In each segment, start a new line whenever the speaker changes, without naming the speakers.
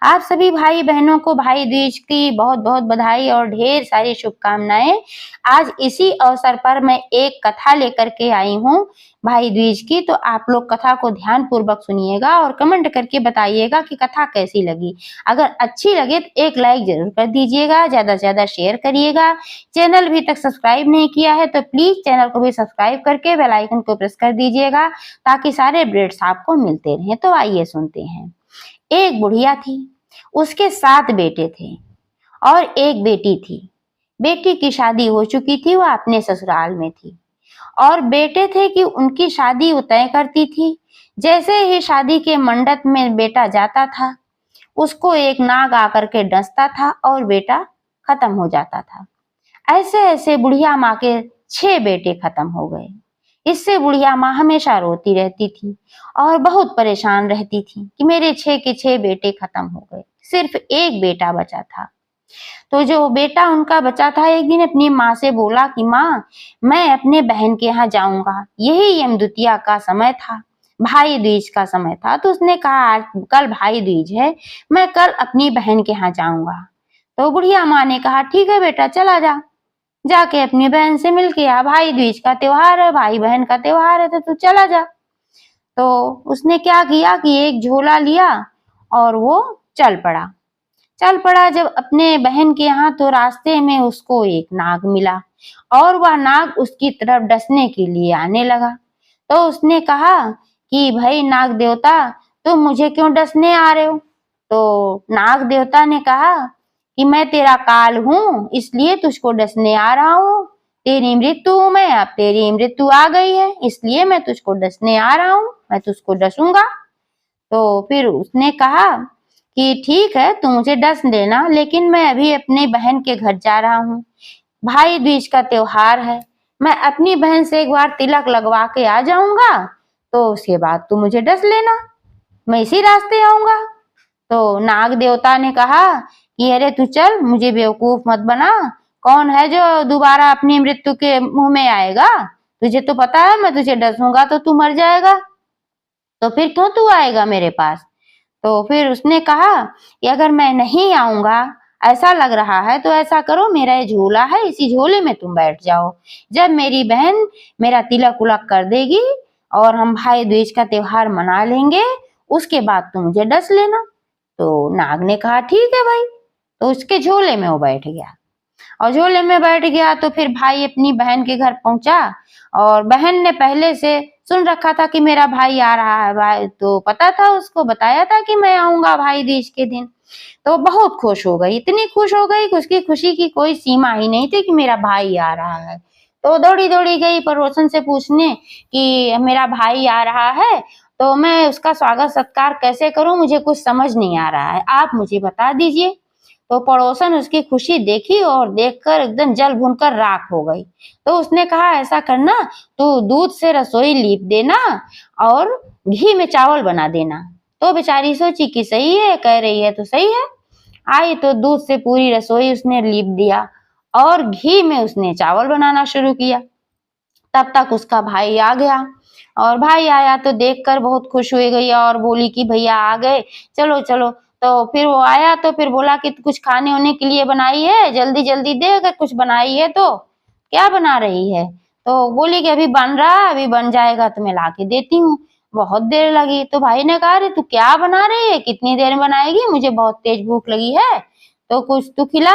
आप सभी भाई बहनों को भाई दूज की बहुत बहुत बधाई और ढेर सारी शुभकामनाएं। आज इसी अवसर पर मैं एक कथा लेकर के आई हूँ भाई दूज की। तो आप लोग कथा को ध्यान पूर्वक सुनिएगा और कमेंट करके बताइएगा कि कथा कैसी लगी। अगर अच्छी लगे तो एक लाइक जरूर कर दीजिएगा, ज्यादा से ज्यादा शेयर करिएगा। चैनल अभी तक सब्सक्राइब नहीं किया है तो प्लीज चैनल को भी सब्सक्राइब करके बेल आइकन को प्रेस कर दीजिएगा ताकि सारे अपडेट्स आपको मिलते रहें। तो आइए सुनते हैं। एक बुढ़िया थी, उसके 7 बेटे थे और एक बेटी थी। बेटी की शादी हो चुकी थी, वह अपने ससुराल में थी और बेटे थे कि उनकी शादी वो तय करती थी। जैसे ही शादी के मंडप में बेटा जाता था, उसको एक नाग आकर के डसता था और बेटा खत्म हो जाता था। ऐसे ऐसे बुढ़िया माँ के 6 बेटे खत्म हो गए। इससे बुढ़िया माँ हमेशा रोती रहती थी और बहुत परेशान रहती थी कि मेरे 6 के 6 बेटे खत्म हो गए, सिर्फ एक बेटा बचा था। तो जो बेटा उनका बचा था, एक दिन अपनी माँ से बोला कि माँ, मैं अपने बहन के यहाँ जाऊंगा। यही यमद्वितीया का समय था, भाई दूज का समय था। तो उसने कहा आज कल भाई दूज है, मैं कल अपनी बहन के यहाँ जाऊंगा। तो बुढ़िया माँ ने कहा ठीक है बेटा, चला जा, जाके अपनी बहन से मिल के आ। भाई दूज का त्योहार है, भाई बहन का त्योहार है, तो तू चला जा। तो उसने क्या किया कि एक झोला लिया और वो चल पड़ा। जब अपने बहन के यहाँ, तो रास्ते में उसको एक नाग मिला और वह नाग उसकी तरफ डसने के लिए आने लगा। तो उसने कहा कि भाई नाग देवता, तुम मुझे क्यों डसने आ रहे हो? तो नाग देवता ने कहा कि मैं तेरा काल हूँ, इसलिए तुझको डसने आ रहा हूँ। तेरी मृत्यु हूँ मैं, अब तेरी मृत्यु आ गई है, इसलिए मैं तुझको डसने आ रहा हूँ, मैं तुझको डसूंगा। तो फिर उसने कहा कि ठीक है, तू मुझे डस देना, लेकिन मैं अभी अपनी बहन के घर जा रहा हूँ। भाई दूज का त्योहार है, मैं अपनी बहन से एक बार तिलक लगवा के आ जाऊंगा, तो उसके बाद तू मुझे डस लेना, मैं इसी रास्ते आऊंगा। तो नाग देवता ने कहा कि अरे तू चल, मुझे बेवकूफ मत बना। कौन है जो दोबारा अपनी मृत्यु के मुंह में आएगा? तुझे तो पता है मैं तुझे डसूंगा तो तू मर जाएगा, तो फिर क्यों तू आएगा मेरे पास? तो फिर उसने कहा कि अगर मैं नहीं आऊंगा, ऐसा लग रहा है, तो ऐसा करो, मेरा ये झोला है, इसी झोले में तुम बैठ जाओ। जब मेरी बहन मेरा तिलक उलक कर देगी और हम भाई दूज का त्योहार मना लेंगे, उसके बाद तुम मुझे डस लेना। तो नाग ने कहा ठीक है भाई। तो उसके झोले में वो बैठ गया और झोले में बैठ गया। तो फिर भाई अपनी बहन के घर पहुंचा और बहन ने पहले से सुन रखा था कि मेरा भाई आ रहा है, भाई तो पता था, उसको बताया था कि मैं आऊंगा भाई दूज के दिन। तो बहुत खुश हो गई, इतनी खुश हो गई कि उसकी खुशी की कोई सीमा ही नहीं थी कि मेरा भाई आ रहा है। तो दौड़ी दौड़ी गई पड़ोसन से पूछने कि मेरा भाई आ रहा है, तो मैं उसका स्वागत सत्कार कैसे करूं, मुझे कुछ समझ नहीं आ रहा है, आप मुझे बता दीजिए। तो पड़ोसन उसकी खुशी देखी और देखकर एकदम जल भुनकर राख हो गई। तो उसने कहा ऐसा करना, तू दूध से रसोई लीप देना और घी में चावल बना देना। तो बेचारी सोची कि सही है, कह रही है तो सही है। आई तो दूध से पूरी रसोई उसने लीप दिया और घी में उसने चावल बनाना शुरू किया। तब तक उसका भाई आ गया और भाई आया तो देखकर बहुत खुश हुई गई और बोली कि भैया आ गए, चलो चलो। तो फिर वो आया तो फिर बोला कि कुछ खाने होने के लिए बनाई है, जल्दी जल्दी दे, अगर कुछ बनाई है तो। क्या बना रही है? तो बोली कि अभी बन रहा है, अभी बन जाएगा तो मैं ला के देती हूँ। बहुत देर लगी। तो भाई ने कहा अरे तू क्या बना रही है, कितनी देर में बनाएगी, मुझे बहुत तेज भूख लगी है, तो कुछ तू खिला।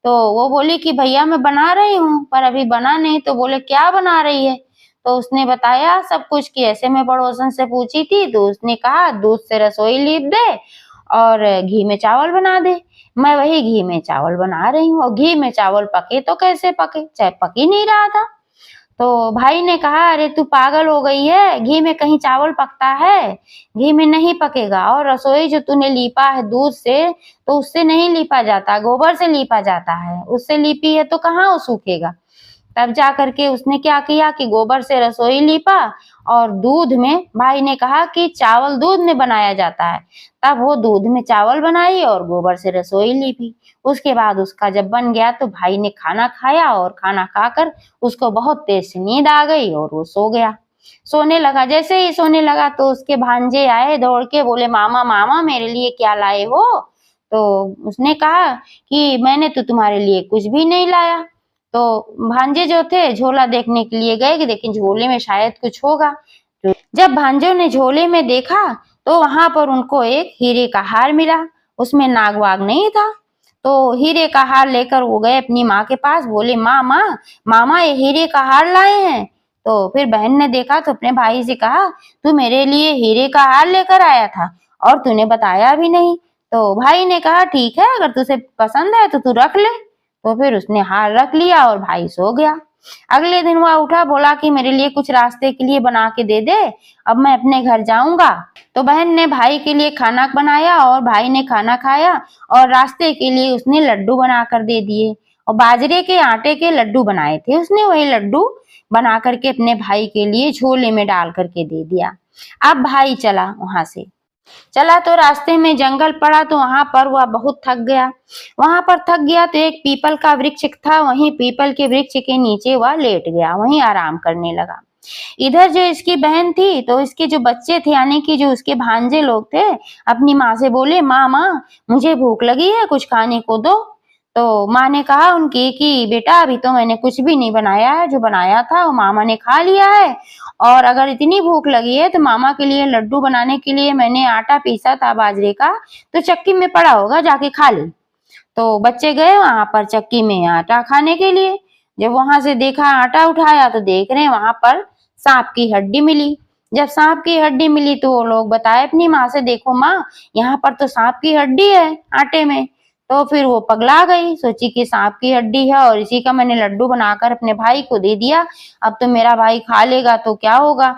तो वो बोली कि भैया मैं बना रही हूँ पर अभी बना नहीं। तो बोले क्या बना रही है? तो उसने बताया सब कुछ कि ऐसे मैं पड़ोसन से पूछी थी, तो उसने कहा दूध से रसोई लीप दे और घी में चावल बना दे। मैं वही घी में चावल बना रही हूँ और घी में चावल पके तो कैसे पके, चाहे पक ही नहीं रहा था। तो भाई ने कहा अरे तू पागल हो गई है, घी में कहीं चावल पकता है? घी में नहीं पकेगा। और रसोई जो तूने लीपा है दूध से, तो उससे नहीं लीपा जाता, गोबर से लीपा जाता है, उससे लीपी है तो कहाँ वो सूखेगा। तब जा करके उसने क्या किया कि गोबर से रसोई लीपा और दूध में, भाई ने कहा कि चावल दूध में बनाया जाता है, तब वो दूध में चावल बनाई और गोबर से रसोई लीपी। उसके बाद उसका जब बन गया तो भाई ने खाना खाया और खाना खाकर उसको बहुत तेज से नींद आ गई और वो सो गया। सोने लगा, जैसे ही सोने लगा तो उसके भांजे आए दौड़ के, बोले मामा मामा मेरे लिए क्या लाए हो? तो उसने कहा कि मैंने तो तुम्हारे लिए कुछ भी नहीं लाया। तो भांजे जो थे झोला देखने के लिए गए कि लेकिन झोले में शायद कुछ होगा। तो जब भांजों ने झोले में देखा तो वहां पर उनको एक हीरे का हार मिला, उसमें नाग वाग नहीं था। तो हीरे का हार लेकर वो गए अपनी माँ के पास, बोले माँ माँ मामा ये हीरे का हार लाए हैं। तो फिर बहन ने देखा तो अपने भाई से कहा तू मेरे लिए हीरे का हार लेकर आया था और तूने बताया भी नहीं। तो भाई ने कहा ठीक है अगर तुझे पसंद है तो तू रख ले। तो फिर उसने हार रख लिया और भाई सो गया। अगले दिन वह उठा, बोला कि मेरे लिए कुछ रास्ते के लिए बना के दे दे, अब मैं अपने घर जाऊंगा। तो बहन ने भाई के लिए खाना बनाया और भाई ने खाना खाया और रास्ते के लिए उसने लड्डू बना कर दे दिए और बाजरे के आटे के लड्डू बनाए थे उसने, वही लड्डू बना करके अपने भाई के लिए झोले में डाल करके दे दिया। अब भाई चला वहां से, चला तो रास्ते में जंगल पड़ा तो वहां पर वह बहुत थक गया। वहां पर थक गया तो एक पीपल का वृक्ष था, वहीं पीपल के वृक्ष के नीचे वह लेट गया, वहीं आराम करने लगा। इधर जो इसकी बहन थी तो इसके जो बच्चे थे यानी कि जो उसके भांजे लोग थे अपनी माँ से बोले माँ माँ मुझे भूख लगी है कुछ खाने को दो। तो माँ ने कहा उनकी कि बेटा अभी तो मैंने कुछ भी नहीं बनाया है, जो बनाया था वो मामा ने खा लिया है और अगर इतनी भूख लगी है तो मामा के लिए लड्डू बनाने के लिए मैंने आटा पीसा था बाजरे का, तो चक्की में पड़ा होगा जाके खा ले। तो बच्चे गए वहां पर चक्की में आटा खाने के लिए। जब वहां से देखा आटा उठाया तो देख रहे हैं वहां पर सांप की हड्डी मिली। जब सांप की हड्डी मिली तो वो लोग बताए अपनी माँ से देखो माँ यहाँ पर तो सांप की हड्डी है आटे में। तो फिर वो पगला गई, सोची कि सांप की हड्डी है और इसी का मैंने लड्डू बनाकर अपने भाई को दे दिया, अब तो मेरा भाई खा लेगा तो क्या होगा।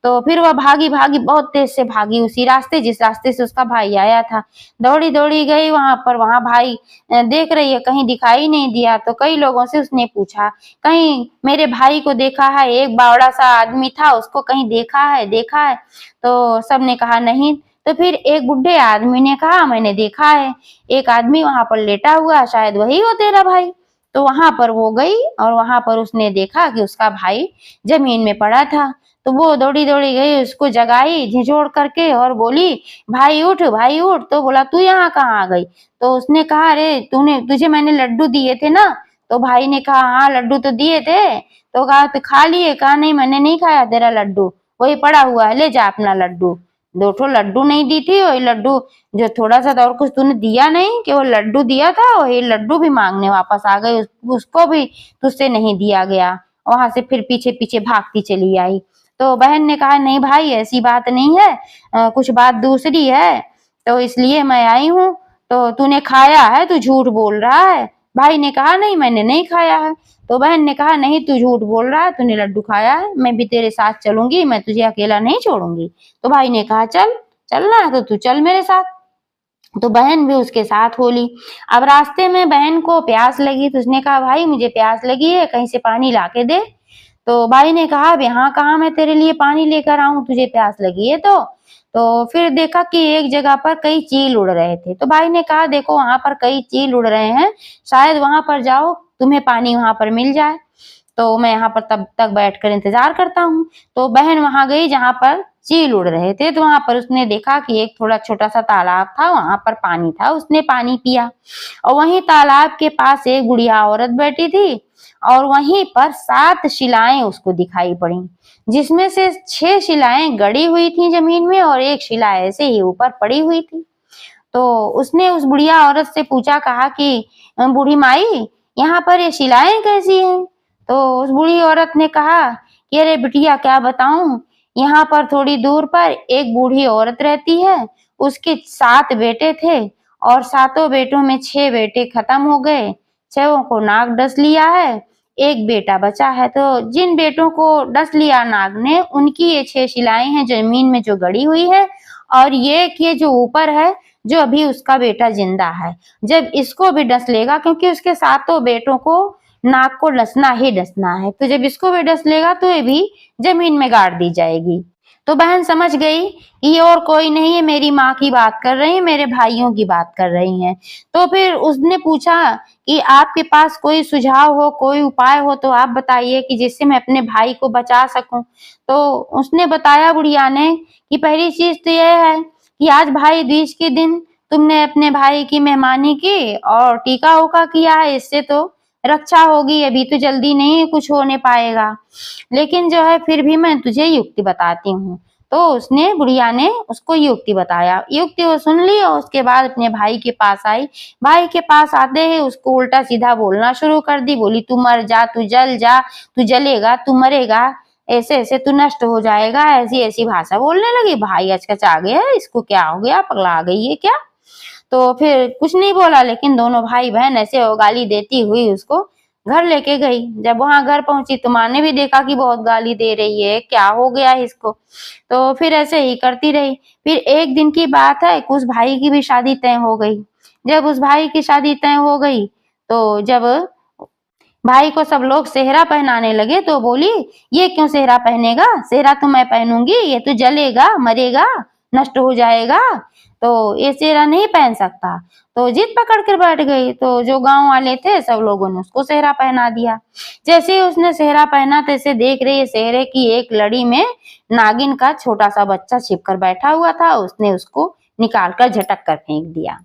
तो फिर वह भागी भागी बहुत तेज से भागी उसी रास्ते जिस रास्ते से उसका भाई आया था। दौड़ी दौड़ी गई वहां पर, वहां भाई देख रही है कहीं दिखाई नहीं दिया। तो कई लोगों से उसने पूछा कहीं मेरे भाई को देखा है, एक बावड़ा सा आदमी था उसको कहीं देखा है। तो सबने कहा नहीं। तो फिर एक बुढ़े आदमी ने कहा मैंने देखा है, एक आदमी वहां पर लेटा हुआ, शायद वही हो तेरा भाई। तो वहां पर वो गई और वहां पर उसने देखा कि उसका भाई जमीन में पड़ा था। तो वो दौड़ी दौड़ी गई, उसको जगाई झिझोड़ करके और बोली भाई उठ भाई उठ। तो बोला तू यहाँ कहाँ आ गई। तो उसने कहा अरे तुझे मैंने लड्डू दिए थे ना। तो भाई ने कहा हाँ लड्डू तो दिए थे। तो कहा तो खा लिए। कहा नहीं मैंने नहीं खाया तेरा लड्डू, वही पड़ा हुआ है ले जा अपना लड्डू। दो ठो लड्डू नहीं दी थी, वही लड्डू जो थोड़ा सा था और कुछ तूने दिया नहीं, कि वो लड्डू दिया था वही लड्डू भी मांगने वापस आ गई, उसको भी तुझसे नहीं दिया गया। वहां से फिर पीछे पीछे भागती चली आई। तो बहन ने कहा नहीं भाई ऐसी बात नहीं है, कुछ बात दूसरी है, तो इसलिए मैं आई हूँ। तो तूने खाया है, तू झूठ बोल रहा है। भाई ने कहा नहीं मैंने नहीं खाया है। तो बहन ने कहा नहीं तू झूठ बोल रहा है, तूने लड्डू खाया है, मैं भी तेरे साथ चलूंगी, मैं तुझे अकेला नहीं छोड़ूंगी। तो भाई ने कहा चल चलना है तो तू चल मेरे साथ। तो बहन भी उसके साथ होली। अब रास्ते में बहन को प्यास लगी तो उसने कहा भाई मुझे प्यास लगी है, कहीं से पानी ला के दे। तो भाई ने कहा अब यहाँ कहाँ मैं तेरे लिए पानी लेकर आऊं, तुझे प्यास लगी है तो फिर देखा कि एक जगह पर कई चील उड़ रहे थे। तो भाई ने कहा देखो वहां पर कई चील उड़ रहे हैं, शायद वहां पर जाओ तुम्हें पानी वहां पर मिल जाए, तो मैं यहाँ पर तब तक बैठकर इंतजार करता हूँ। तो बहन वहां गई जहां पर चील उड़ रहे थे। तो वहां पर उसने देखा कि एक थोड़ा छोटा सा तालाब था, वहां पर पानी था, उसने पानी पिया। और वहीं तालाब के पास एक बुढ़िया औरत बैठी थी और वहीं पर 7 शिलाएं उसको दिखाई पड़ी, जिसमें से 6 शिलाएं गड़ी हुई थी जमीन में और एक शिला ऐसे ही ऊपर पड़ी हुई थी। तो उसने उस बुढ़िया औरत से पूछा, कहा कि बूढ़ी माई यहाँ पर ये शिलाएं कैसी हैं। तो उस बूढ़ी औरत ने कहा कि अरे बिटिया क्या बताऊं, यहाँ पर थोड़ी दूर पर एक बूढ़ी औरत रहती है, उसके 7 बेटे थे और 7 बेटों में 6 बेटे खत्म हो गए, 6 को नाग डस लिया है, एक बेटा बचा है। तो जिन बेटों को डस लिया नाग ने उनकी ये 6 शिलाएं हैं जमीन में जो गड़ी हुई है, और ये जो ऊपर है जो अभी उसका बेटा जिंदा है, जब इसको भी डस लेगा, क्योंकि उसके 7 बेटों को नाग को डसना ही डसना है, तो जब इसको भी डस लेगा तो ये भी जमीन में गाड़ दी जाएगी। तो बहन समझ गई कि ये और कोई नहीं है, मेरी माँ की बात कर रही है, मेरे भाइयों की बात कर रही हैं। तो फिर उसने पूछा कि आपके पास कोई सुझाव हो, कोई उपाय हो तो आप बताइए कि जिससे मैं अपने भाई को बचा सकूं। तो उसने बताया बुढ़िया ने कि पहली चीज तो यह है कि आज भाई दूज के दिन तुमने अपने भाई की मेहमानी की और टीका उका किया है, इससे तो रक्षा होगी, अभी तो जल्दी नहीं कुछ होने पाएगा, लेकिन जो है फिर भी मैं तुझे युक्ति बताती हूँ। तो उसने बुढ़िया ने उसको युक्ति बताया, युक्ति वो सुन ली और उसके बाद अपने भाई के पास आई। भाई के पास आते ही उसको उल्टा सीधा बोलना शुरू कर दी, बोली तू मर जा, तू जल जा, तू जलेगा, तू मरेगा, ऐसे ऐसे तू नष्ट हो जाएगा, ऐसी ऐसी भाषा बोलने लगी। भाई अचकचा गया, इसको क्या हो गया, पगला गई है क्या। तो फिर कुछ नहीं बोला, लेकिन दोनों भाई बहन ऐसे गाली देती हुई उसको घर लेके गई। जब वहां घर पहुंची तो माँ ने भी देखा कि बहुत गाली दे रही है, क्या हो गया इसको। तो फिर ऐसे ही करती रही। फिर एक दिन की बात है कि उस भाई की भी शादी तय हो गई। जब उस भाई की शादी तय हो गई तो जब भाई को सब लोग सेहरा पहनाने लगे तो बोली ये क्यों सेहरा पहनेगा, सेहरा तो मैं पहनूंगी, ये तो जलेगा, मरेगा, नष्ट हो जाएगा, तो ये सेहरा नहीं पहन सकता। तो जिद पकड़ कर बैठ गई। तो जो गांव वाले थे सब लोगों ने उसको सेहरा पहना दिया। जैसे ही उसने सेहरा पहना तैसे देख रही है सेहरे की एक लड़ी में नागिन का छोटा सा बच्चा छिपकर बैठा हुआ था। उसने उसको निकाल कर झटक कर फेंक दिया।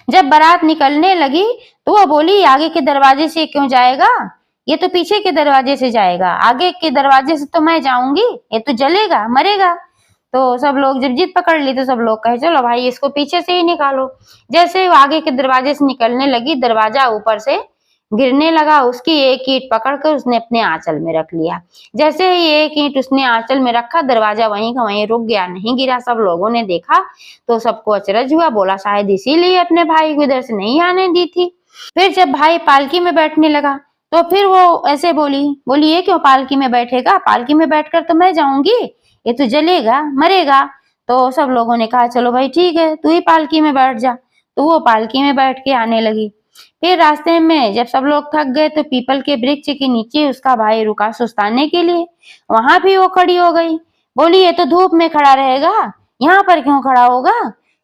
जब बारात निकलने लगी तो वो बोली आगे के दरवाजे से क्यों जाएगा, ये तो पीछे के दरवाजे से जाएगा, आगे के दरवाजे से तो मैं जाऊंगी, ये तो जलेगा, मरेगा। तो सब लोग जब जिद पकड़ ली तो सब लोग कहे चलो भाई इसको पीछे से ही निकालो। जैसे वो आगे के दरवाजे से निकलने लगी, दरवाजा ऊपर से गिरने लगा। उसकी एक ईंट पकड़कर उसने अपने आंचल में रख लिया। जैसे ही एक ईंट उसने आंचल में रखा, दरवाजा वहीं का वहीं रुक गया, नहीं गिरा। सब लोगों ने देखा तो सबको अचरज हुआ, बोला शायद इसीलिए अपने भाई को इधर से नहीं आने दी थी। फिर जब भाई पालकी में बैठने लगा तो फिर वो ऐसे बोली ये क्यों पालकी में बैठेगा, पालकी में बैठकर तो मैं जाऊंगी, ये तो जलेगा, मरेगा। तो सब लोगों ने कहा चलो भाई ठीक है, तू ही पालकी में बैठ जा। तो वो पालकी में बैठ के आने लगी। फिर रास्ते में जब सब लोग थक गए तो पीपल के वृक्ष के नीचे उसका भाई रुका सुस्ताने के लिए। वहां भी वो खड़ी हो गई, बोली ये तो धूप में खड़ा रहेगा, यहाँ पर क्यों खड़ा होगा,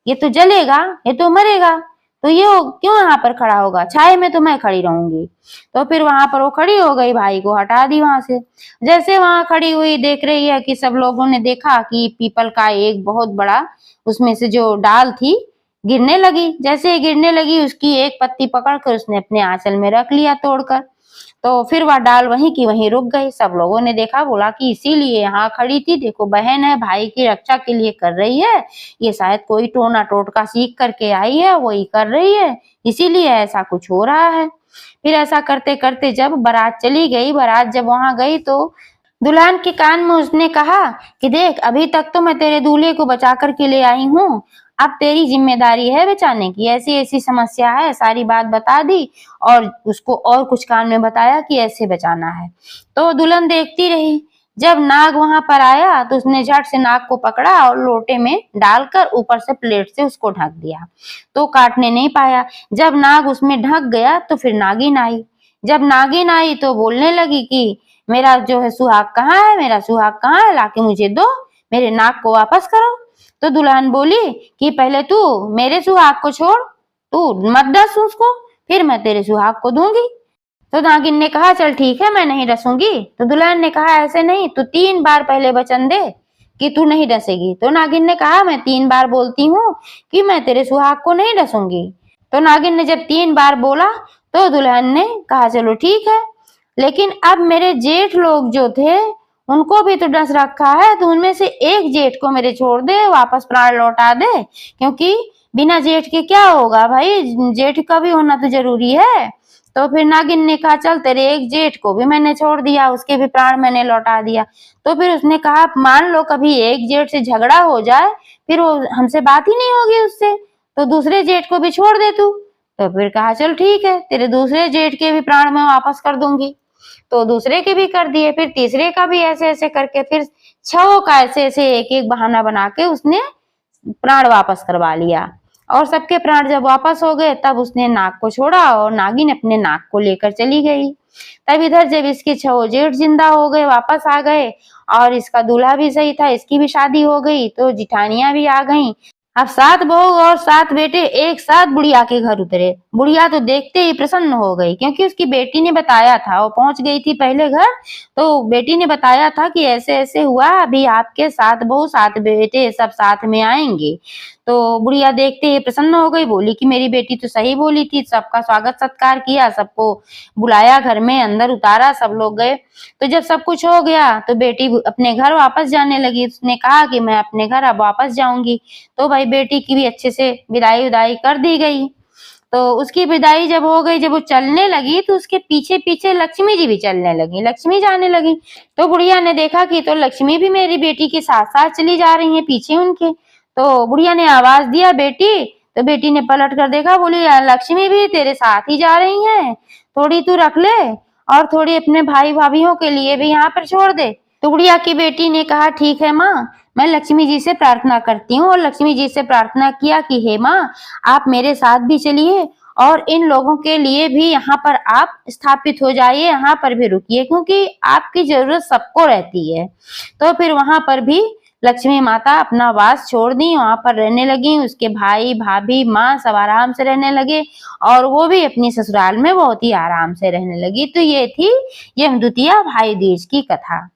ये तो जलेगा, ये तो मरेगा, तो ये क्यों यहाँ पर खड़ा होगा, छाए में तो मैं खड़ी रहूंगी। तो फिर वहां पर वो खड़ी हो गई, भाई को हटा दी वहां से। जैसे वहां खड़ी हुई देख रही है कि सब लोगों ने देखा कि पीपल का एक बहुत बड़ा उसमें से जो डाल थी गिरने लगी। जैसे गिरने लगी उसकी एक पत्ती पकड़कर उसने अपने आंचल में रख लिया तोड़कर। तो फिर वह डाल वहीं की वहीं रुक गई। सब लोगों ने देखा, बोला कि इसीलिए यहाँ खड़ी थी, देखो बहन है, भाई की रक्षा के लिए कर रही है, ये शायद कोई टोना टोटका सीख करके आई है, वही कर रही है, इसीलिए ऐसा कुछ हो रहा है। फिर ऐसा करते करते जब बारात चली गई, बारात जब वहां गई तो दुल्हन के कान में उसने कहा कि देख अभी तक तो मैं तेरे दूल्हे को बचा करके ले आई हूँ, अब तेरी जिम्मेदारी है बचाने की, ऐसी ऐसी समस्या है, सारी बात बता दी और उसको और कुछ कान में बताया कि ऐसे बचाना है। तो दुल्हन देखती रही। जब नाग वहां पर आया तो उसने झट से नाग को पकड़ा और लोटे में डालकर ऊपर से प्लेट से उसको ढक दिया, तो काटने नहीं पाया। जब नाग उसमें ढक गया तो फिर नागिन आई। जब नागिन आई तो बोलने लगी कि मेरा जो है सुहाग कहाँ है, मेरा सुहाग कहाँ है, लाके मुझे दो, मेरे नाग को वापस करो। तो दुल्हन बोली कि पहले तू मेरे सुहाग को छोड़, तू मत डस उसको, फिर मैं तेरे सुहाग को दूंगी। तो नागिन ने कहा चल ठीक है मैं नहीं डसूंगी। तो दुल्हन ने कहा ऐसे नहीं, तू 3 बार पहले वचन दे कि तू नहीं डसेगी। तो नागिन ने कहा मैं 3 बार बोलती हूँ कि मैं तेरे सुहाग को नहीं डसूंगी। तो नागिन ने जब 3 बार बोला तो दुल्हन ने कहा चलो ठीक है, लेकिन अब मेरे जेठ लोग जो थे उनको भी तो डस रखा है, तो उनमें से एक जेठ को मेरे छोड़ दे, वापस प्राण लौटा दे, क्योंकि बिना जेठ के क्या होगा भाई, जेठ का भी होना तो जरूरी है। तो फिर नागिन ने कहा चल तेरे एक जेठ को भी मैंने छोड़ दिया, उसके भी प्राण मैंने लौटा दिया। तो फिर उसने कहा मान लो कभी एक जेठ से झगड़ा हो जाए, फिर वो हमसे बात ही नहीं होगी उससे, तो दूसरे जेठ को भी छोड़ दे तू। तो फिर कहा चल ठीक है, तेरे दूसरे जेठ के भी प्राण मैं वापस कर दूंगी। तो दूसरे के भी कर दिए, फिर तीसरे का भी ऐसे ऐसे करके फिर 6 का ऐसे ऐसे एक एक बहाना बना के उसने प्राण वापस करवा लिया। और सबके प्राण जब वापस हो गए तब उसने नाग को छोड़ा और नागिन अपने नाग को लेकर चली गई। तब इधर जब इसके 6 जेठ जिंदा हो गए, वापस आ गए, और इसका दूल्हा भी सही था, इसकी भी शादी हो गई, तो जिठानियां भी आ गईं। अब 7 बहू और 7 बेटे एक साथ बुढ़िया के घर उतरे। बुढ़िया तो देखते ही प्रसन्न हो गई, क्योंकि उसकी बेटी ने बताया था, वो पहुंच गई थी पहले घर, तो बेटी ने बताया था कि ऐसे ऐसे हुआ, अभी आपके 7 बहू 7 बेटे सब साथ में आएंगे। तो बुढ़िया देखते ही प्रसन्न हो गई, बोली कि मेरी बेटी तो सही बोली थी, सबका स्वागत सत्कार किया, सबको बुलाया, घर में अंदर उतारा, सब लोग गए। तो जब सब कुछ हो गया तो बेटी अपने घर वापस जाने लगी। उसने कहा कि मैं अपने घर अब वापस जाऊंगी। तो भाई बेटी की भी अच्छे से विदाई उदाई कर दी गई। तो उसकी विदाई जब हो गई, जब वो चलने लगी तो उसके पीछे पीछे लक्ष्मी जी भी चलने लगी, लक्ष्मी जाने लगी। तो बुढ़िया ने देखा कि तो लक्ष्मी भी मेरी बेटी के साथ साथ चली जा रही है पीछे उनके। तो बुढ़िया ने आवाज दिया, बेटी। तो बेटी ने पलट कर देखा, बोली लक्ष्मी भी तेरे साथ ही जा रही है, थोड़ी तू रख ले और थोड़ी अपने भाई भाभीयों के लिए भी यहाँ पर छोड़ दे। तो बुढ़िया की बेटी ने कहा, ठीक है माँ, मैं लक्ष्मी जी से प्रार्थना करती हूँ। और लक्ष्मी जी से प्रार्थना किया कि हे माँ, आप मेरे साथ भी चलिए और इन लोगों के लिए भी यहाँ पर आप स्थापित हो जाइए, यहाँ पर भी रुकिए, क्योंकि आपकी जरूरत सबको रहती है। तो फिर वहां पर भी लक्ष्मी माता अपना वास छोड़ दी, वहां पर रहने लगी। उसके भाई भाभी माँ सब आराम से रहने लगे और वो भी अपनी ससुराल में बहुत ही आराम से रहने लगी। तो ये थी यमद्वितीया भाई दूज की कथा।